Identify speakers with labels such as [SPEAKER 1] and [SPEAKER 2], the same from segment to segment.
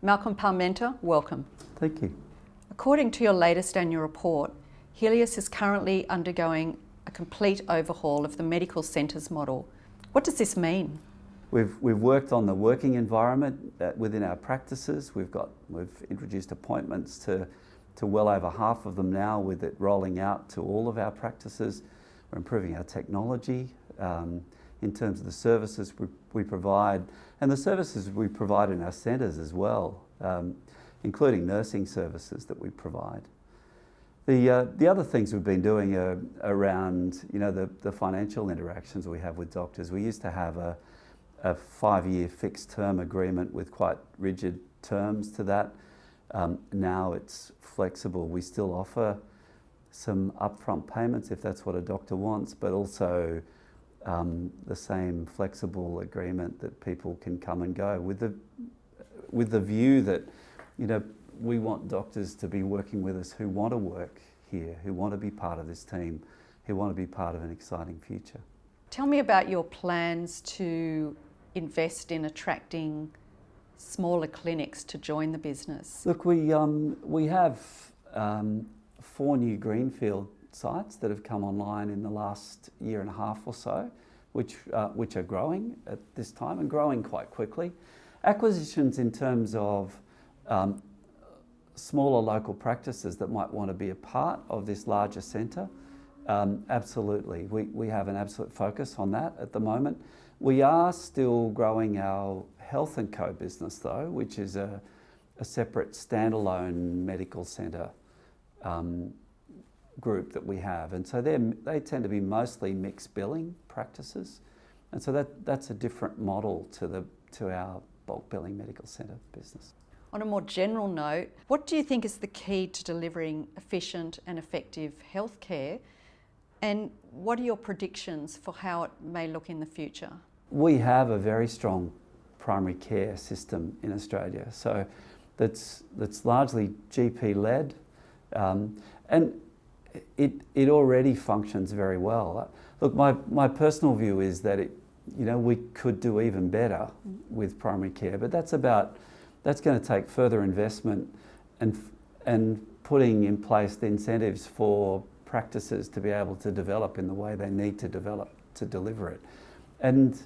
[SPEAKER 1] Malcolm Parmenter, welcome.
[SPEAKER 2] Thank you.
[SPEAKER 1] According to your latest annual report, Healius is currently undergoing a complete overhaul of the medical centres model. What does this mean?
[SPEAKER 2] We've worked on the working environment within our practices. We've introduced appointments to well over half of them now, with it rolling out to all of our practices. We're improving our technology in terms of the services we provide, and the services we provide in our centres as well, including nursing services that we provide. The other things we've been doing are around the financial interactions we have with doctors. We used to have a 5-year fixed term agreement with quite rigid terms to that. Now it's flexible. We still offer some upfront payments if that's what a doctor wants, but also the same flexible agreement that people can come and go with the view that we want doctors to be working with us who want to work here, who want to be part of this team, who want to be part of an exciting future.
[SPEAKER 1] Tell me about your plans to invest in attracting smaller clinics to join the business.
[SPEAKER 2] Look, we have 4 new greenfield sites that have come online in the last year and a half or so, which are growing at this time and growing quite quickly. Acquisitions in terms of smaller local practices that might want to be a part of this larger centre, absolutely. We have an absolute focus on that at the moment. We are still growing our Health & Co business though, which is a separate standalone medical centre group that we have, and so they tend to be mostly mixed billing practices, and so that's a different model to our bulk billing medical centre business.
[SPEAKER 1] On a more general note, what do you think is the key to delivering efficient and effective healthcare, and what are your predictions for how it may look in the future?
[SPEAKER 2] We have a very strong primary care system in Australia, so that's largely GP led, and it already functions very well. Look, my personal view is that we could do even better with primary care, but that's going to take further investment and putting in place the incentives for practices to be able to develop in the way they need to develop to deliver it. And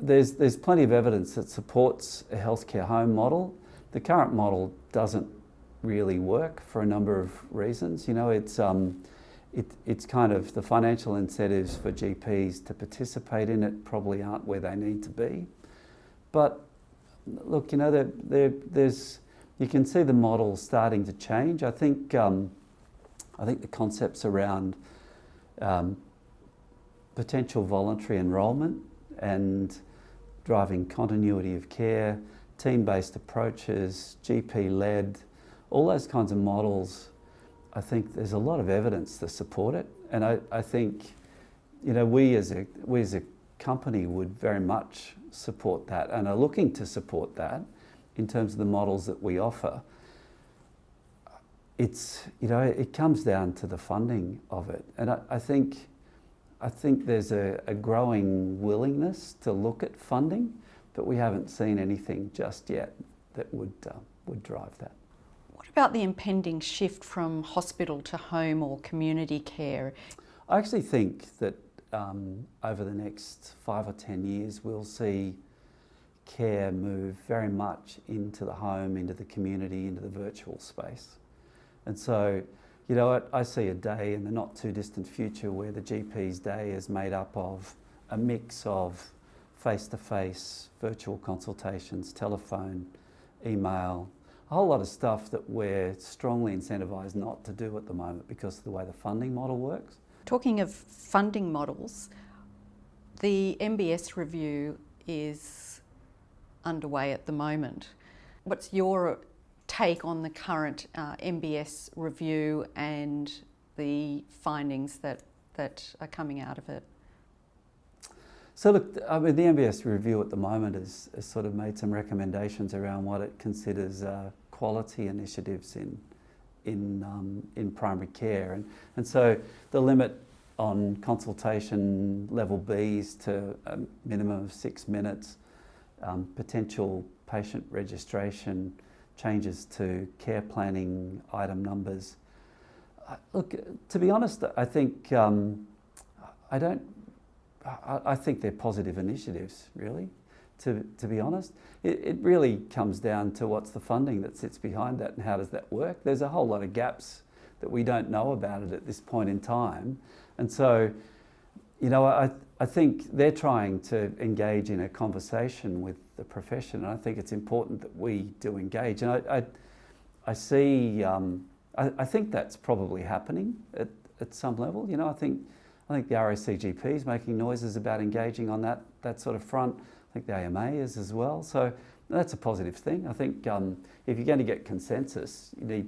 [SPEAKER 2] there's plenty of evidence that supports a healthcare home model. The current model doesn't really work for a number of reasons. It's kind of the financial incentives for GPs to participate in it probably aren't where they need to be. But look, there's you can see the model starting to change. I think the concepts around potential voluntary enrolment and driving continuity of care, team-based approaches, GP-led, all those kinds of models, I think there's a lot of evidence to support it. And I think we as a company would very much support that and are looking to support that in terms of the models that we offer. It comes down to the funding of it, and I think there's a growing willingness to look at funding, but we haven't seen anything just yet that would drive that.
[SPEAKER 1] What about the impending shift from hospital to home or community care?
[SPEAKER 2] I actually think that over the next 5 or 10 years, we'll see care move very much into the home, into the community, into the virtual space. And so, I see a day in the not too distant future where the GP's day is made up of a mix of face-to-face, virtual consultations, telephone, email, a whole lot of stuff that we're strongly incentivised not to do at the moment because of the way the funding model works.
[SPEAKER 1] Talking of funding models, the MBS review is underway at the moment. What's your take on the current MBS review and the findings that are coming out of it?
[SPEAKER 2] So look, the MBS review at the moment has sort of made some recommendations around what it considers quality initiatives in primary care, and so the limit on consultation level Bs to a minimum of 6 minutes, potential patient registration, changes to care planning item numbers. Look, to be honest, I think I think they're positive initiatives, really. To be honest, it really comes down to what's the funding that sits behind that and how does that work. There's a whole lot of gaps that we don't know about it at this point in time, and so, you know, I think they're trying to engage in a conversation with the profession, and I think it's important that we do engage. And I see, I think that's probably happening at some level. You know, I think the RACGP is making noises about engaging on that sort of front. I think the AMA is as well. So that's a positive thing. I think if you're going to get consensus, you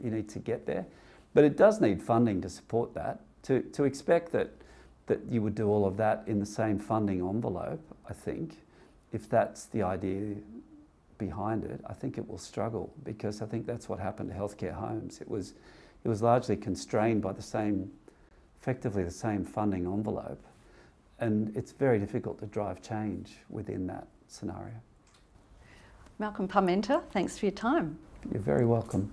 [SPEAKER 2] need to get there. But it does need funding to support that. To expect that you would do all of that in the same funding envelope, I think, if that's the idea behind it, I think it will struggle, because I think that's what happened to healthcare homes. It was largely constrained by effectively the same funding envelope, and it's very difficult to drive change within that scenario.
[SPEAKER 1] Malcolm Parmenter, thanks for your time.
[SPEAKER 2] You're very welcome.